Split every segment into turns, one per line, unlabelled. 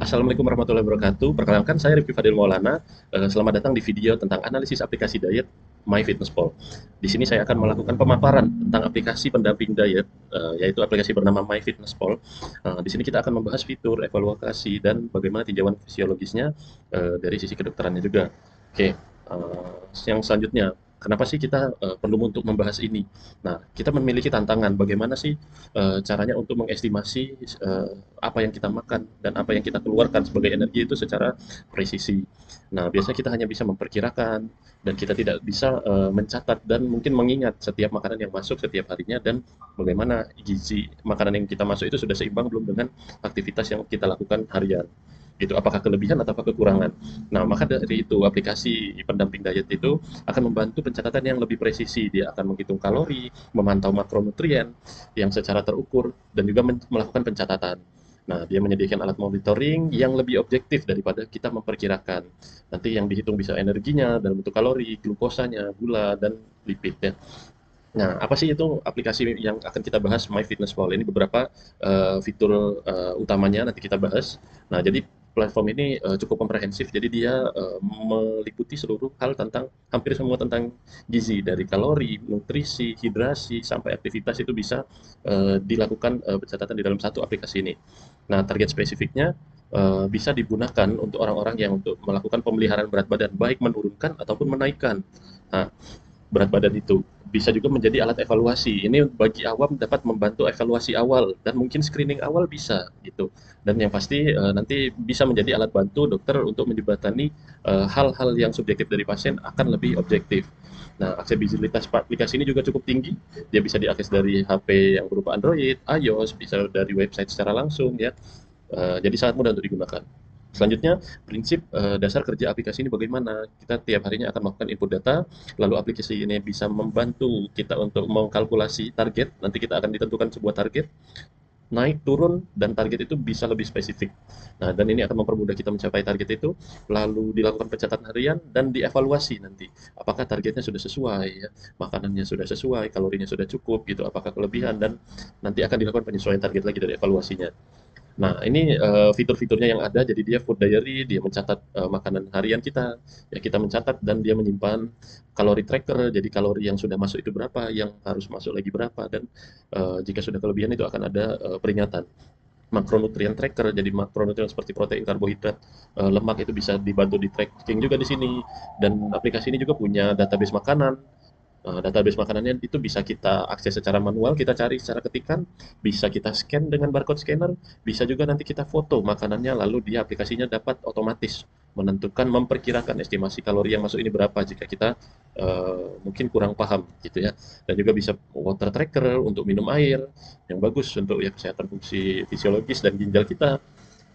Assalamualaikum warahmatullahi wabarakatuh. Perkenalkan saya Rifki Fadil Maulana. Selamat datang di video tentang analisis aplikasi diet MyFitnessPal. Di sini saya akan melakukan pemaparan tentang aplikasi pendamping diet, yaitu aplikasi bernama MyFitnessPal. Di sini kita akan membahas fitur, evaluasi, dan bagaimana tinjauan fisiologisnya dari sisi kedokterannya juga. Oke, yang selanjutnya, kenapa sih kita perlu untuk membahas ini? Nah, kita memiliki tantangan bagaimana sih caranya untuk mengestimasi apa yang kita makan dan apa yang kita keluarkan sebagai energi itu secara presisi. Nah, biasanya kita hanya bisa memperkirakan dan kita tidak bisa mencatat dan mungkin mengingat setiap makanan yang masuk setiap harinya dan bagaimana gizi makanan yang kita masuk itu sudah seimbang belum dengan aktivitas yang kita lakukan harian. Itu apakah kelebihan atau kekurangan. Nah, maka dari itu aplikasi pendamping diet itu akan membantu pencatatan yang lebih presisi. Dia akan menghitung kalori, memantau makronutrien yang secara terukur dan juga melakukan pencatatan. Nah, dia menyediakan alat monitoring yang lebih objektif daripada kita memperkirakan. Nanti yang dihitung bisa energinya dalam bentuk kalori, glukosanya, gula, dan lipidnya. Nah, apa sih itu aplikasi yang akan kita bahas MyFitnessPal? Ini beberapa fitur utamanya nanti kita bahas. Nah, jadi platform ini cukup komprehensif. Jadi dia meliputi seluruh hal tentang hampir semua tentang gizi dari kalori, nutrisi, hidrasi sampai aktivitas itu bisa dilakukan pencatatan di dalam satu aplikasi ini. Nah, target spesifiknya bisa digunakan untuk orang-orang yang untuk melakukan pemeliharaan berat badan, baik menurunkan ataupun menaikkan. Nah, berat badan itu bisa juga menjadi alat evaluasi. Ini bagi awam dapat membantu evaluasi awal dan mungkin screening awal bisa gitu. Dan yang pasti nanti bisa menjadi alat bantu dokter untuk menjembatani hal-hal yang subjektif dari pasien akan lebih objektif. Nah, aksesibilitas aplikasi ini juga cukup tinggi. Dia bisa diakses dari HP yang berupa Android, iOS, bisa dari website secara langsung ya. Jadi sangat mudah untuk digunakan. Selanjutnya, prinsip dasar kerja aplikasi ini bagaimana? Kita tiap harinya akan melakukan input data, lalu aplikasi ini bisa membantu kita untuk mengkalkulasi target. Nanti kita akan ditentukan sebuah target, naik, turun, dan target itu bisa lebih spesifik. Nah, dan ini akan mempermudah kita mencapai target itu, lalu dilakukan pencatatan harian dan dievaluasi nanti. Apakah targetnya sudah sesuai, ya, makanannya sudah sesuai, kalorinya sudah cukup, gitu, apakah kelebihan, dan nanti akan dilakukan penyesuaian target lagi dari evaluasinya. Nah, ini fitur-fiturnya yang ada, jadi dia food diary, dia mencatat makanan harian kita, ya kita mencatat dan dia menyimpan kalori tracker, jadi kalori yang sudah masuk itu berapa, yang harus masuk lagi berapa, dan jika sudah kelebihan itu akan ada peringatan. Makronutrien tracker, jadi makronutrien seperti protein, karbohidrat, lemak itu bisa dibantu di tracking juga di sini. Dan aplikasi ini juga punya database makanan. Database makanannya itu bisa kita akses secara manual, kita cari secara ketikan, bisa kita scan dengan barcode scanner, bisa juga nanti kita foto makanannya, lalu di aplikasinya dapat otomatis menentukan, memperkirakan estimasi kalori yang masuk ini berapa jika kita mungkin kurang paham gitu ya. Dan juga bisa water tracker untuk minum air yang bagus untuk ya kesehatan fungsi fisiologis dan ginjal kita,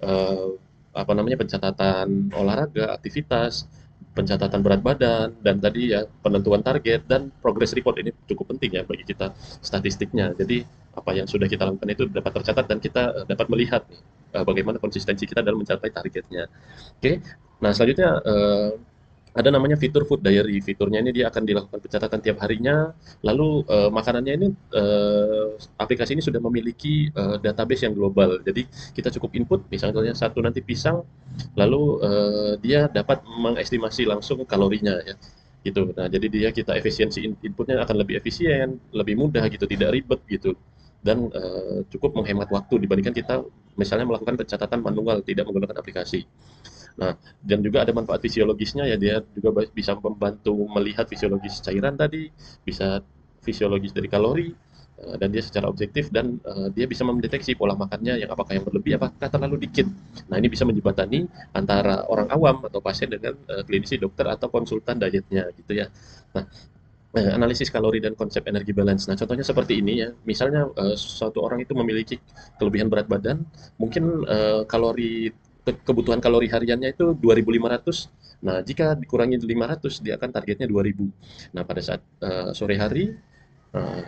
eh, apa namanya pencatatan olahraga, aktivitas, pencatatan berat badan, dan tadi ya penentuan target dan progress report ini cukup penting ya bagi kita statistiknya. Jadi apa yang sudah kita lakukan itu dapat tercatat dan kita dapat melihat nih, bagaimana konsistensi kita dalam mencapai targetnya. Oke, nah selanjutnya ada namanya fitur food diary. Fiturnya ini dia akan dilakukan pencatatan tiap harinya. Lalu makanannya ini aplikasi ini sudah memiliki database yang global. Jadi kita cukup input, misalnya satu nanti pisang, lalu dia dapat mengestimasi langsung kalorinya ya. Gitu. Nah, jadi dia kita efisiensi inputnya akan lebih efisien, lebih mudah gitu, tidak ribet gitu. Dan cukup menghemat waktu dibandingkan kita misalnya melakukan pencatatan manual tidak menggunakan aplikasi. Nah, dan juga ada manfaat fisiologisnya ya, dia juga bisa membantu melihat fisiologis cairan tadi, bisa fisiologis dari kalori, dan dia secara objektif dan dia bisa mendeteksi pola makannya yang apakah yang berlebih, apakah terlalu dikit. Nah, ini bisa menjembatani antara orang awam atau pasien dengan klinisi dokter atau konsultan dietnya gitu ya. Nah, analisis kalori dan konsep energi balance. Nah, contohnya seperti ini ya. Misalnya suatu orang itu memiliki kelebihan berat badan, mungkin kebutuhan kalori hariannya itu 2.500. Nah, jika dikurangi 500, dia akan targetnya 2.000. Nah, pada saat sore hari, eh,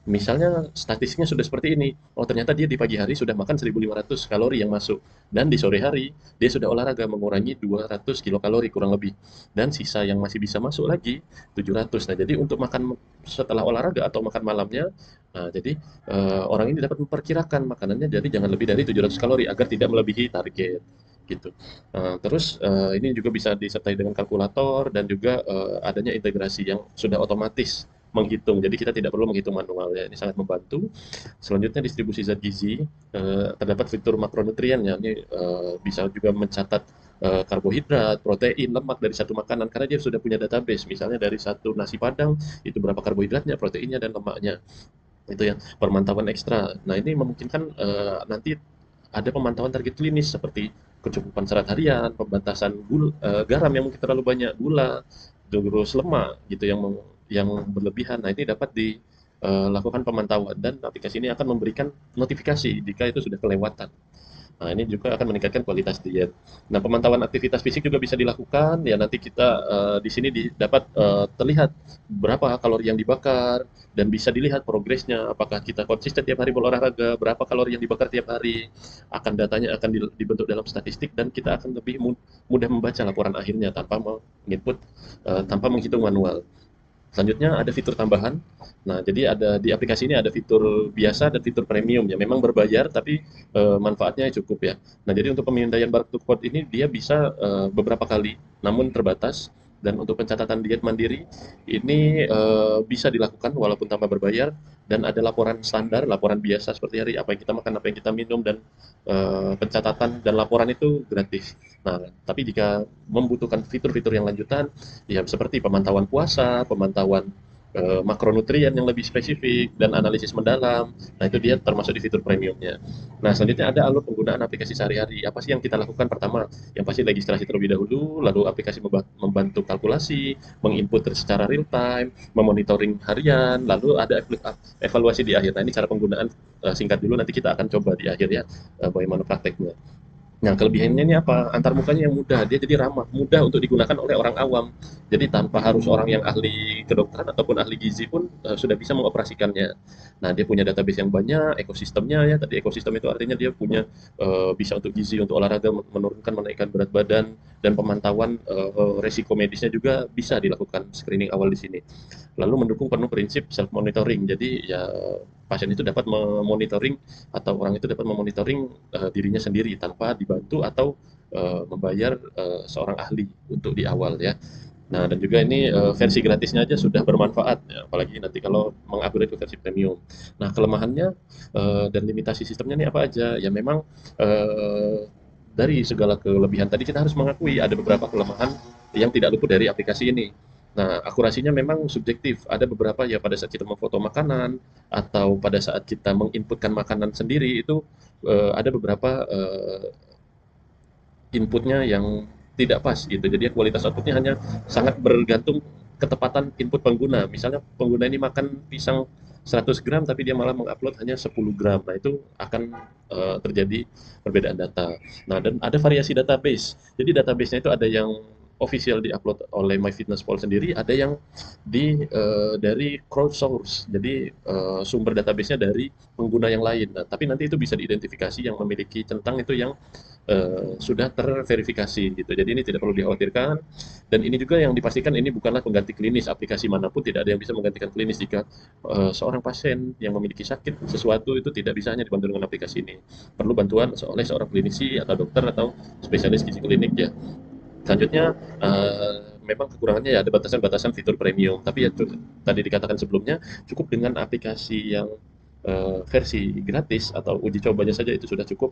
misalnya statistiknya sudah seperti ini. Oh, ternyata dia di pagi hari sudah makan 1.500 kalori yang masuk. Dan di sore hari, dia sudah olahraga mengurangi 200 kilokalori kurang lebih. Dan sisa yang masih bisa masuk lagi 700. Nah, jadi untuk makan setelah olahraga atau makan malamnya, nah, jadi orang ini dapat memperkirakan makanannya jadi jangan lebih dari 700 kalori agar tidak melebihi target. gitu. Terus ini juga bisa disertai dengan kalkulator dan juga adanya integrasi yang sudah otomatis menghitung. Jadi kita tidak perlu menghitung manual ya. Ini sangat membantu. Selanjutnya distribusi zat gizi, terdapat fitur makronutrien ya. Ini bisa juga mencatat karbohidrat, protein, lemak dari satu makanan karena dia sudah punya database. Misalnya dari satu nasi padang itu berapa karbohidratnya, proteinnya dan lemaknya. Itu ya pemantauan ekstra. Nah ini memungkinkan nanti ada pemantauan target klinis seperti kecukupan serat harian, pembatasan garam yang mungkin terlalu banyak, gula, terus lemak gitu yang berlebihan. Nah ini dapat dilakukan pemantauan dan aplikasi ini akan memberikan notifikasi jika itu sudah kelewatan. Nah, ini juga akan meningkatkan kualitas diet. Nah, pemantauan aktivitas fisik juga bisa dilakukan. Ya, nanti kita di sini dapat terlihat berapa kalori yang dibakar dan bisa dilihat progresnya. Apakah kita konsisten tiap hari berolahraga, berapa kalori yang dibakar tiap hari. Akan datanya akan dibentuk dalam statistik dan kita akan lebih mudah membaca laporan akhirnya tanpa menginput, tanpa menghitung manual. Selanjutnya ada fitur tambahan. Nah, jadi ada di aplikasi ini ada fitur biasa dan fitur premium ya. Memang berbayar tapi manfaatnya cukup ya. Nah, jadi untuk pemindaian barcode to code ini dia bisa beberapa kali, namun terbatas. Dan untuk pencatatan diet mandiri ini bisa dilakukan walaupun tanpa berbayar dan ada laporan standar, laporan biasa seperti hari apa yang kita makan, apa yang kita minum dan pencatatan dan laporan itu gratis. Nah, tapi jika membutuhkan fitur-fitur yang lanjutan ya seperti pemantauan puasa, pemantauan makronutrien yang lebih spesifik dan analisis mendalam. Nah, itu dia termasuk di fitur premiumnya. Nah, selanjutnya ada alur penggunaan aplikasi sehari-hari. Apa sih yang kita lakukan? Pertama, yang pasti registrasi terlebih dahulu, lalu aplikasi membantu kalkulasi, menginput secara real time, memonitoring harian, lalu ada evaluasi di akhir. Nah, ini cara penggunaan singkat dulu, nanti kita akan coba di akhir ya, bagaimana prakteknya. Nah, kelebihannya ini apa? Antar mukanya yang mudah, dia jadi ramah, mudah untuk digunakan oleh orang awam. Jadi tanpa harus orang yang ahli kedokteran ataupun ahli gizi pun sudah bisa mengoperasikannya. Nah, dia punya database yang banyak, ekosistemnya ya. Tadi ekosistem itu artinya dia punya bisa untuk gizi, untuk olahraga, menurunkan, menaikkan berat badan dan pemantauan resiko medisnya juga bisa dilakukan screening awal di sini. Lalu mendukung penuh prinsip self monitoring. Jadi ya pasien itu dapat memonitoring atau orang itu dapat memonitoring dirinya sendiri tanpa dibantu atau membayar seorang ahli untuk di awal ya. Nah, dan juga ini versi gratisnya aja sudah bermanfaat, ya, apalagi nanti kalau mengupgrade ke versi premium. Nah, kelemahannya dan limitasi sistemnya ini apa aja? Ya memang dari segala kelebihan tadi kita harus mengakui ada beberapa kelemahan yang tidak luput dari aplikasi ini. Nah, akurasinya memang subjektif. Ada beberapa ya pada saat kita memfoto makanan atau pada saat kita menginputkan makanan sendiri itu ada beberapa inputnya yang tidak pas gitu. Jadi kualitas outputnya hanya sangat bergantung ketepatan input pengguna. Misalnya pengguna ini makan pisang 100 gram tapi dia malah mengupload hanya 10 gram. Nah, itu akan terjadi perbedaan data. Nah, dan ada variasi database. Jadi database-nya itu ada yang official diupload oleh MyFitnessPal sendiri, ada yang dari crowdsource. Jadi sumber database-nya dari pengguna yang lain. Nah, tapi nanti itu bisa diidentifikasi yang memiliki centang itu yang sudah terverifikasi gitu. Jadi ini tidak perlu dikhawatirkan dan ini juga yang dipastikan ini bukanlah pengganti klinis. Aplikasi manapun tidak ada yang bisa menggantikan klinis jika seorang pasien yang memiliki sakit sesuatu itu tidak bisa hanya dibantu dengan aplikasi ini. Perlu bantuan oleh seorang klinisi atau dokter atau spesialis gizi klinik ya. Selanjutnya memang kekurangannya ya ada batasan-batasan fitur premium. Tapi ya tadi dikatakan sebelumnya cukup dengan aplikasi yang versi gratis atau uji cobanya saja itu sudah cukup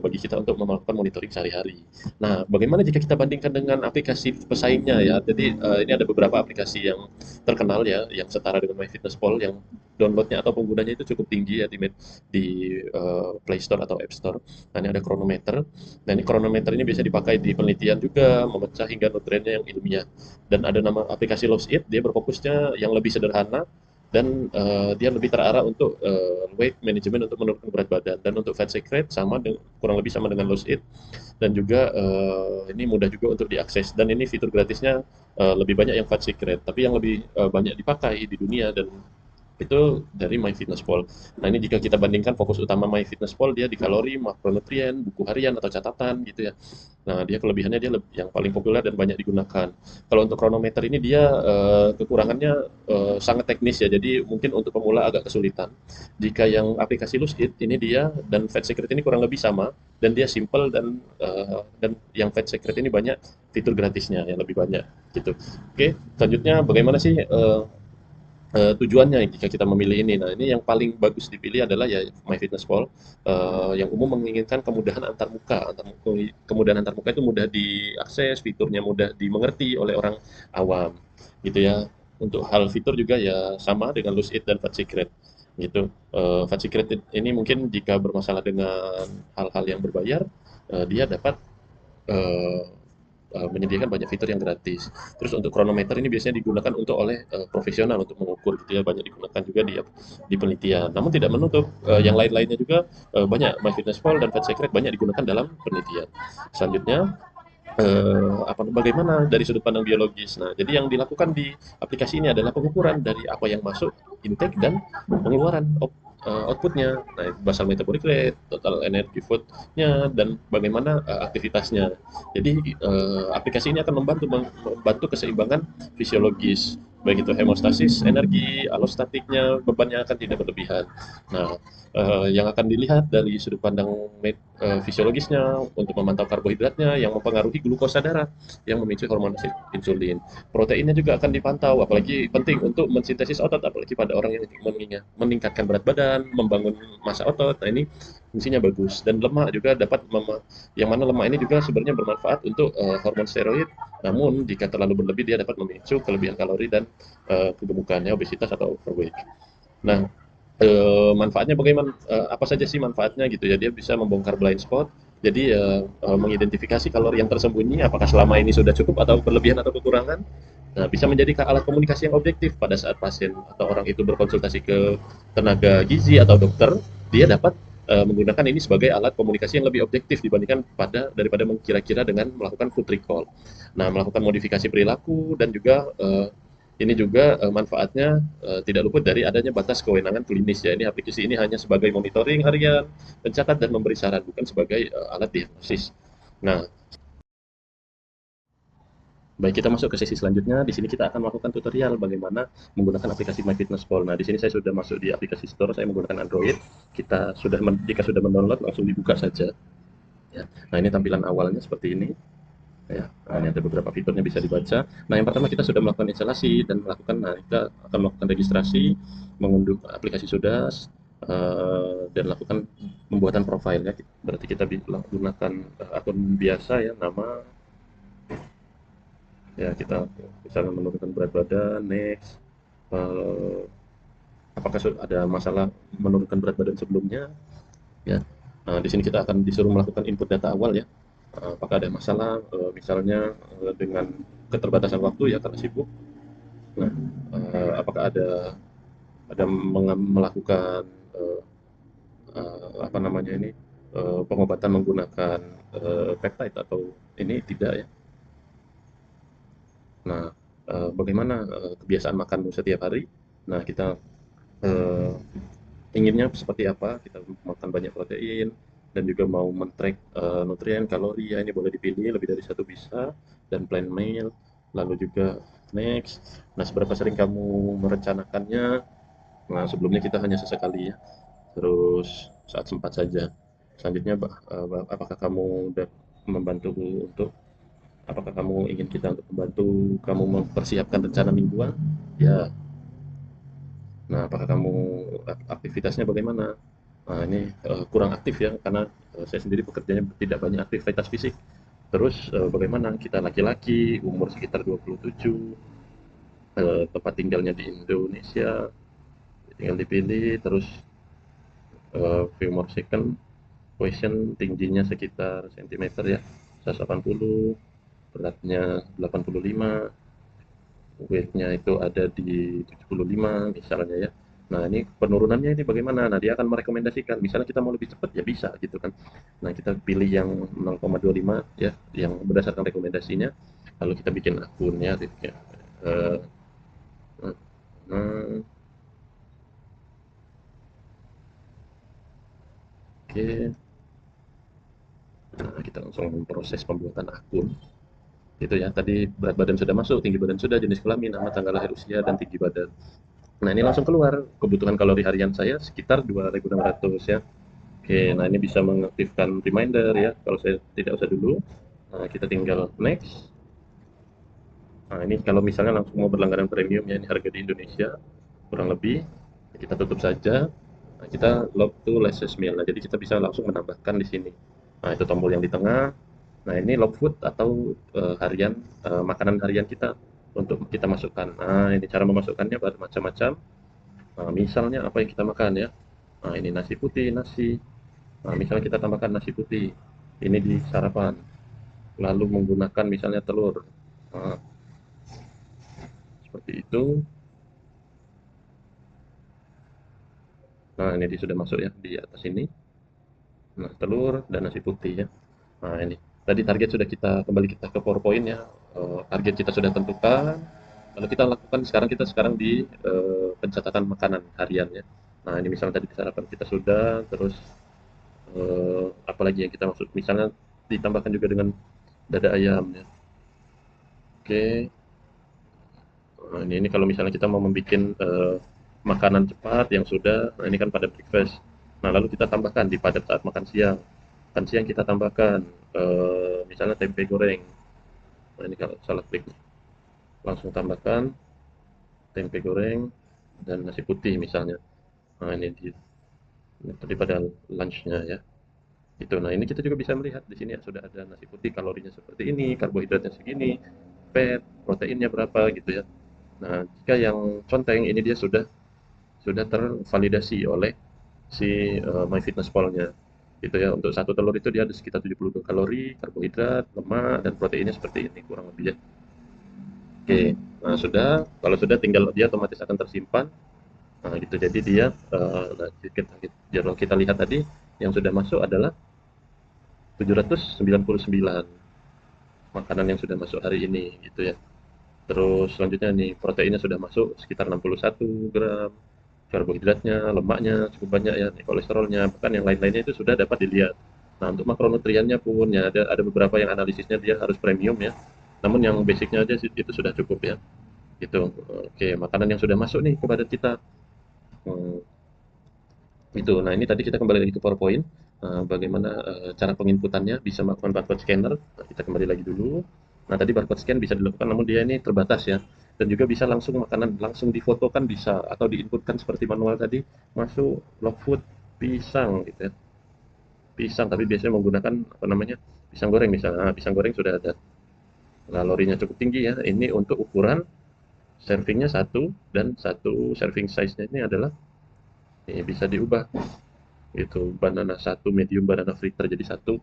bagi kita untuk melakukan monitoring sehari-hari. Nah, bagaimana jika kita bandingkan dengan aplikasi pesaingnya ya? Jadi ini ada beberapa aplikasi yang terkenal ya, yang setara dengan MyFitnessPal yang downloadnya atau penggunanya itu cukup tinggi ya di Play Store atau App Store. Nah, ini ada kronometer. Nah, ini kronometer ini bisa dipakai di penelitian juga, memecah hingga nutriennya yang ilmiah. Dan ada nama aplikasi Lose It, dia berfokusnya yang lebih sederhana dan dia lebih terarah untuk weight management untuk menurunkan berat badan dan untuk fat secret sama kurang lebih sama dengan Lose It dan juga ini mudah juga untuk diakses dan ini fitur gratisnya lebih banyak yang fat secret tapi yang lebih banyak dipakai di dunia dan Itu dari MyFitnessPal. Nah, ini jika kita bandingkan fokus utama MyFitnessPal dia di kalori, makronutrien, buku harian atau catatan gitu ya. Nah, dia kelebihannya dia yang paling populer dan banyak digunakan. Kalau untuk kronometer ini dia kekurangannya sangat teknis ya. Jadi mungkin untuk pemula agak kesulitan. Jika yang aplikasi Lucid ini dia dan Fat Secret ini kurang lebih sama dan dia simple dan yang Fat Secret ini banyak fitur gratisnya yang lebih banyak gitu. Oke, selanjutnya bagaimana sih tujuannya jika kita memilih ini. Nah, ini yang paling bagus dipilih adalah ya MyFitnessPal, yang umum menginginkan kemudahan kemudahan antar muka itu mudah diakses, fiturnya mudah dimengerti oleh orang awam, gitu ya. Untuk hal fitur juga ya sama dengan Lucid dan Fat Secret, gitu. Fat Secret ini mungkin jika bermasalah dengan hal-hal yang berbayar, dia dapat eh, menyediakan banyak fitur yang gratis. Terus untuk kronometer ini biasanya digunakan untuk oleh profesional untuk mengukur gitu ya, banyak digunakan juga di penelitian. Namun tidak menutup yang lain-lainnya juga banyak MyFitnessPal dan Fat Secret banyak digunakan dalam penelitian. Selanjutnya bagaimana dari sudut pandang biologis. Nah, jadi yang dilakukan di aplikasi ini adalah pengukuran dari apa yang masuk intake dan pengeluaran outputnya. Nah, basal metabolic rate, total energy food-nya, dan bagaimana aktivitasnya. Jadi aplikasi ini akan membantu keseimbangan fisiologis, baik itu hemostasis, energi, alostatiknya, bebannya akan tidak berlebihan. Nah, yang akan dilihat dari sudut pandang fisiologisnya untuk memantau karbohidratnya yang mempengaruhi glukosa darah yang memicu hormon insulin. Proteinnya juga akan dipantau, apalagi penting untuk mensintesis otot, apalagi pada orang yang meningkatkan berat badan, membangun massa otot. Nah, ini fungsinya bagus. Dan lemak juga yang mana lemak ini juga sebenarnya bermanfaat untuk hormon steroid. Namun jika terlalu berlebih dia dapat memicu kelebihan kalori dan kegemukannya, obesitas atau overweight. Nah, manfaatnya bagaimana? Apa saja sih manfaatnya gitu ya? Dia bisa membongkar blind spot. Jadi mengidentifikasi kalori yang tersembunyi, apakah selama ini sudah cukup atau berlebihan atau kekurangan. Nah, bisa menjadi alat komunikasi yang objektif pada saat pasien atau orang itu berkonsultasi ke tenaga gizi atau dokter, dia dapat menggunakan ini sebagai alat komunikasi yang lebih objektif dibandingkan daripada mengkira-kira dengan melakukan food recall. Nah, melakukan modifikasi perilaku dan juga ini juga manfaatnya tidak luput dari adanya batas kewenangan klinis ya. Ini aplikasi ini hanya sebagai monitoring harian, pencatat dan memberi saran, bukan sebagai alat diagnosis. Nah, baik, kita masuk ke sesi selanjutnya. Di sini kita akan melakukan tutorial bagaimana menggunakan aplikasi MyFitnessPal. Nah, di sini saya sudah masuk di aplikasi store, saya menggunakan Android. Jika sudah mendownload langsung dibuka saja. Ya. Nah, ini tampilan awalnya seperti ini. Ya, nah, ini ada beberapa fiturnya bisa dibaca. Nah, yang pertama kita sudah melakukan instalasi dan kita akan melakukan registrasi, mengunduh aplikasi sudah, dan lakukan pembuatan profil ya. Berarti kita gunakan akun biasa ya, nama ya, kita misalnya menurunkan berat badan, next. Eh, Apakah ada masalah menurunkan berat badan sebelumnya? Ya. Nah, di sini kita akan disuruh melakukan input data awal ya. Apakah ada masalah misalnya dengan keterbatasan waktu ya karena sibuk. Nah, apakah ada melakukan apa namanya ini pengobatan menggunakan peptide atau ini tidak ya. Nah, bagaimana kebiasaan makanmu setiap hari? Nah, kita eh, inginnya seperti apa, kita makan banyak protein dan juga mau men-track nutrien, kalori, ya ini boleh dipilih, lebih dari satu bisa, dan plan meal, lalu juga next. Nah, seberapa sering kamu merencanakannya? Nah, sebelumnya kita hanya sesekali ya, terus saat sempat saja. Selanjutnya, apakah kamu udah membantu untuk apakah kamu ingin kita untuk membantu kamu mempersiapkan rencana mingguan? Ya. Nah, apakah kamu aktivitasnya bagaimana? Nah, ini kurang aktif ya, karena saya sendiri pekerjaannya tidak banyak aktivitas fisik. Terus bagaimana kita laki-laki, umur sekitar 27, tempat tinggalnya di Indonesia, tinggal dipilih, terus few more second, question tingginya sekitar sentimeter ya, 180, beratnya 85, weight-nya itu ada di 75 misalnya ya. Nah, ini penurunannya ini bagaimana? Nah, dia akan merekomendasikan. Misalnya kita mau lebih cepat ya bisa gitu kan. Nah, kita pilih yang 0,25 ya, yang berdasarkan rekomendasinya. Lalu kita bikin akunnya gitu ya. Eh, eh, Oke, nah kita langsung memproses pembuatan akun. Itu ya, tadi berat badan sudah masuk, tinggi badan sudah, jenis kelamin, nama, tanggal lahir, usia, dan tinggi badan. Nah, ini langsung keluar kebutuhan kalori harian saya sekitar 2.600 ya. Oke, nah ini bisa mengaktifkan reminder ya, kalau saya tidak usah dulu. Nah, kita tinggal next. Nah, ini kalau misalnya langsung mau berlangganan premium ya, ini harga di Indonesia kurang lebih. Kita tutup saja. Nah, kita log to latest meal. Nah, jadi kita bisa langsung menambahkan di sini. Nah, itu tombol yang di tengah. Nah, ini log food atau harian makanan harian kita untuk kita masukkan. Nah, ini cara memasukkannya bermacam-macam. Nah, misalnya apa yang kita makan ya. Nah, ini nasi putih, nasi. Nah, misalnya kita tambahkan nasi putih. Ini di sarapan. Lalu menggunakan misalnya telur. Nah, seperti itu. Nah, ini dia sudah masuk ya di atas ini. Nah, telur dan nasi putih ya. Nah, ini. Tadi target sudah kita kembali kita ke PowerPoint ya. Target kita sudah tentukan. Lalu kita lakukan sekarang di pencatatan makanan harian ya. Nah, ini misalnya tadi sarapan kita sudah, terus apalagi yang kita maksud misalnya ditambahkan juga dengan dada ayam ya. Oke. Nah, ini kalau misalnya kita mau membuat makanan cepat yang sudah, nah ini kan pada breakfast. Nah, lalu kita tambahkan di pada saat makan siang. Makan siang kita tambahkan misalnya tempe goreng. Nah, ini kalau salah klik langsung tambahkan tempe goreng dan nasi putih misalnya. Nah, ini tadi pada lunchnya ya. Itu. Nah, ini kita juga bisa melihat di sini ya, sudah ada nasi putih kalorinya seperti ini, karbohidratnya segini, fat, proteinnya berapa gitu ya. Nah, jika yang conteng ini dia sudah tervalidasi oleh si MyFitnessPal-nya gitu ya. Untuk satu telur itu dia ada sekitar 72 kalori, karbohidrat, lemak, dan proteinnya seperti ini kurang lebih ya. Oke, nah sudah, kalau sudah tinggal dia otomatis akan tersimpan. Nah, gitu. Jadi dia nah, kalau kita lihat tadi yang sudah masuk adalah 799 makanan yang sudah masuk hari ini gitu ya. Terus selanjutnya nih proteinnya sudah masuk sekitar 61 gram, karbohidratnya, lemaknya cukup banyak ya, nih, kolesterolnya, bahkan yang lain-lainnya itu sudah dapat dilihat. Nah, untuk makronutriennya pun ya ada beberapa yang analisisnya dia harus premium ya. Namun yang basicnya aja itu sudah cukup ya. Gitu. Oke, makanan yang sudah masuk nih kepada kita. Hmm, itu. Nah, ini tadi kita kembali lagi ke PowerPoint. Bagaimana cara penginputannya bisa melakukan barcode scanner. Nah, kita kembali lagi dulu. Nah, tadi barcode scan bisa dilakukan, namun dia ini terbatas ya. Dan juga bisa langsung makanan langsung difotokan bisa atau diinputkan seperti manual tadi masuk log food pisang gitu ya. Pisang tapi biasanya menggunakan apa namanya? Pisang goreng misalnya. Nah, pisang goreng sudah ada. Kalorinya cukup tinggi ya. Ini untuk ukuran servingnya satu dan satu serving size-nya ini adalah ini bisa diubah itu banana satu medium banana fritter jadi satu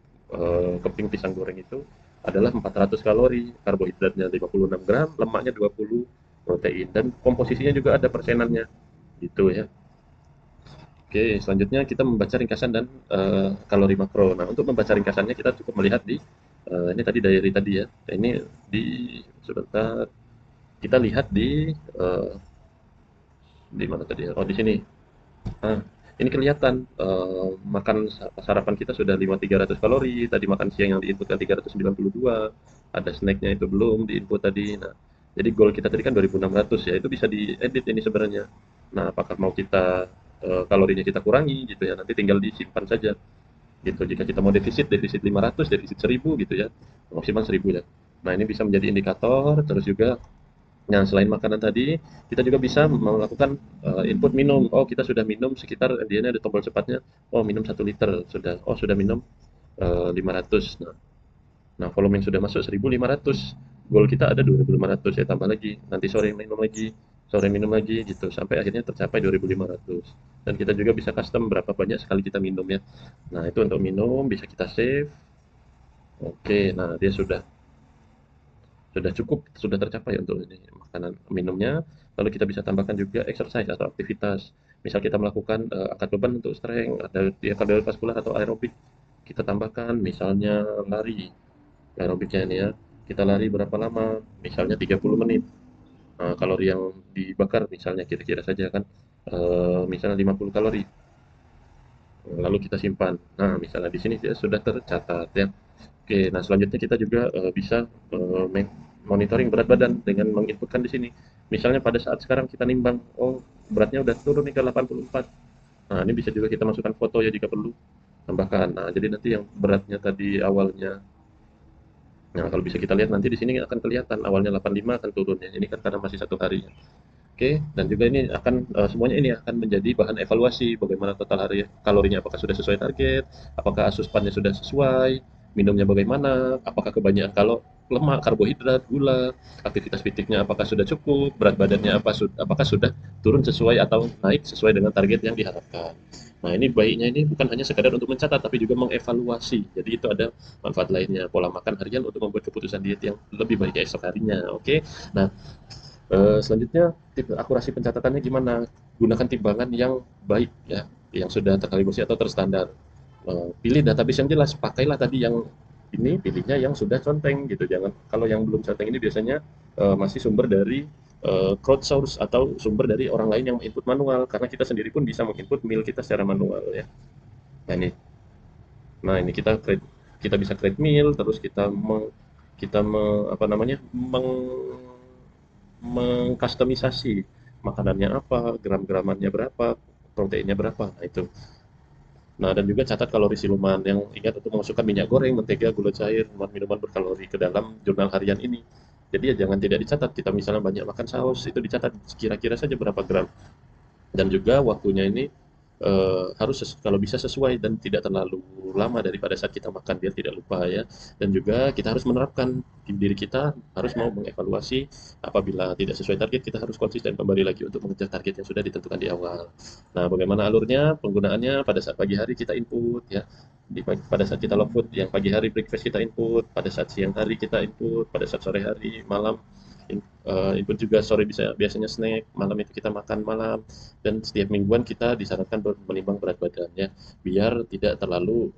keping pisang goreng itu adalah 400 kalori, karbohidratnya 56 gram, lemaknya 20, protein dan komposisinya juga ada persenannya gitu ya. Oke, selanjutnya kita membaca ringkasan dan kalori makro. Nah, untuk membaca ringkasannya kita cukup melihat di ini tadi diary tadi ya. Ini di sebentar kita lihat di mana tadi ya? Oh, di sini. Nah, ini kelihatan makan sarapan kita sudah 5.300 kalori, tadi makan siang yang diinputkan 392, ada snacknya itu belum diinput tadi. Nah, jadi goal kita tadi kan 2.600 ya, itu bisa diedit ini sebenarnya. Nah, apakah mau kita kalorinya kita kurangi gitu ya, nanti tinggal disimpan saja gitu. Jika kita mau defisit 500, defisit 1.000 gitu ya, maksimal 1.000 ya. Nah, ini bisa menjadi indikator, terus juga nah, selain makanan tadi, kita juga bisa melakukan input minum. Oh, kita sudah minum sekitar dia ini ada tombol cepatnya. Oh, minum 1 liter sudah. Oh, sudah minum 500. Nah, volume yang sudah masuk 1.500. Goal kita ada 2.500. Ya tambah lagi. Nanti sore minum lagi, sore minum lagi gitu sampai akhirnya tercapai 2.500. Dan kita juga bisa custom berapa banyak sekali kita minum ya. Nah, itu untuk minum bisa kita save. Oke, nah dia sudah cukup, sudah tercapai untuk ini makanan minumnya. Lalu kita bisa tambahkan juga exercise atau aktivitas. Misal kita melakukan angkat beban untuk strength, ada ya kardiovaskular atau aerobik. Kita tambahkan misalnya lari, aerobiknya ini ya. Kita lari berapa lama? Misalnya 30 menit. Kalori yang dibakar misalnya kira-kira saja kan misalnya 50 kalori. lalu kita simpan. Nah, misalnya di sini dia sudah tercatat ya. Oke, nah selanjutnya kita juga bisa monitoring berat badan dengan menginputkan di sini. Misalnya pada saat sekarang kita nimbang, oh beratnya udah turun nih ke 84. Nah, ini bisa juga kita masukkan foto ya jika perlu. Tambahkan. Nah, jadi nanti yang beratnya tadi awalnya. Nah, kalau bisa kita lihat nanti di sini akan kelihatan awalnya 85 akan turun ya. Ini kan karena masih satu hari. Oke, dan juga ini akan semuanya ini akan menjadi bahan evaluasi bagaimana total hari kalorinya, apakah sudah sesuai target, apakah asupannya sudah sesuai, minumnya bagaimana, apakah kebanyakan kalau lemak, karbohidrat, gula, aktivitas fisiknya apakah sudah cukup, berat badannya apakah sudah turun sesuai atau naik sesuai dengan target yang diharapkan. Nah, ini baiknya ini bukan hanya sekadar untuk mencatat tapi juga mengevaluasi. Jadi itu ada manfaat lainnya, pola makan harian untuk membuat keputusan diet yang lebih baik esok harinya. Oke. Nah, selanjutnya tipe akurasi pencatatannya gimana? Gunakan timbangan yang baik ya, yang sudah terkalibrasi atau terstandar. Pilih database yang jelas, pakailah tadi yang ini pilihnya yang sudah conteng gitu. Jangan kalau yang belum conteng ini biasanya masih sumber dari crowdsource atau sumber dari orang lain yang input manual karena kita sendiri pun bisa menginput meal kita secara manual ya. Nah ini, nah ini kita bisa create meal terus apa namanya mengkustomisasi makanannya apa, gram-gramannya berapa, proteinnya berapa. Nah, itu. Nah, dan juga catat kalori siluman yang ingat untuk memasukkan minyak goreng, mentega, gula cair, minuman berkalori ke dalam jurnal harian ini. Jadi ya jangan tidak dicatat. Kita misalnya banyak makan saus, itu dicatat kira-kira saja berapa gram. Dan juga waktunya ini harus kalau bisa sesuai dan tidak terlalu lama daripada saat kita makan biar tidak lupa ya. Dan juga kita harus menerapkan diri kita harus mau mengevaluasi apabila tidak sesuai target kita harus konsisten kembali lagi untuk mengejar target yang sudah ditentukan di awal. Nah, bagaimana alurnya? Penggunaannya pada saat pagi hari kita input ya. Pada saat kita log food yang pagi hari breakfast kita input, pada saat siang hari kita input, pada saat sore hari, malam input juga sore biasanya snack, malam itu kita makan malam, dan setiap mingguan kita disarankan menimbang berat badan ya, biar tidak terlalu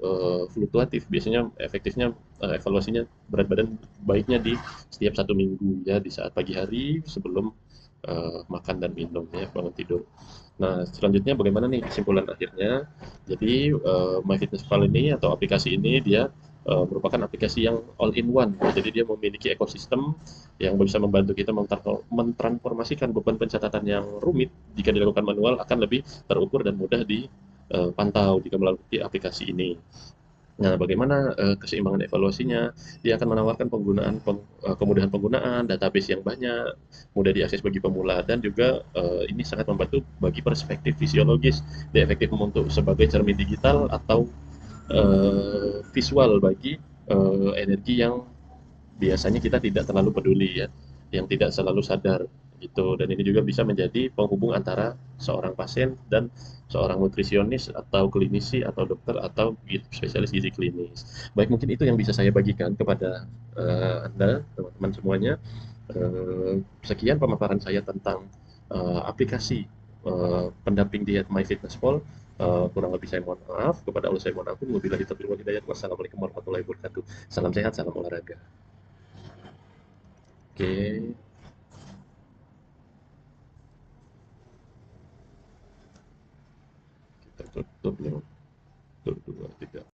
fluktuatif. Biasanya efektifnya evaluasinya berat badan baiknya di setiap 1 minggu ya, di saat pagi hari sebelum makan dan minum ya, bangun tidur. Nah, selanjutnya bagaimana nih kesimpulan akhirnya? Jadi, MyFitnessPal ini atau aplikasi ini dia merupakan aplikasi yang all in one. Jadi dia memiliki ekosistem yang bisa membantu kita mentransformasikan beban pencatatan yang rumit jika dilakukan manual akan lebih terukur dan mudah dipantau jika melalui aplikasi ini. Nah, bagaimana keseimbangan evaluasinya? Dia akan menawarkan kemudahan penggunaan, database yang banyak, mudah diakses bagi pemula, dan juga ini sangat membantu bagi perspektif fisiologis. Dia efektif untuk sebagai cermin digital atau visual bagi energi yang biasanya kita tidak terlalu peduli ya, yang tidak selalu sadar gitu. Dan ini juga bisa menjadi penghubung antara seorang pasien dan seorang nutrisionis atau klinisi atau dokter atau spesialis gizi klinis. Baik, mungkin itu yang bisa saya bagikan kepada Anda, teman-teman semuanya. Sekian pemaparan saya tentang aplikasi pendamping diet MyFitnessPal. Kurang lebih saya mohon maaf, kepada Allah saya mohon ampun. Wabillahi taufiq wal hidayah. Wassalamualaikum warahmatullahi wabarakatuh. Salam sehat, salam olahraga. Oke, kita tutup ya.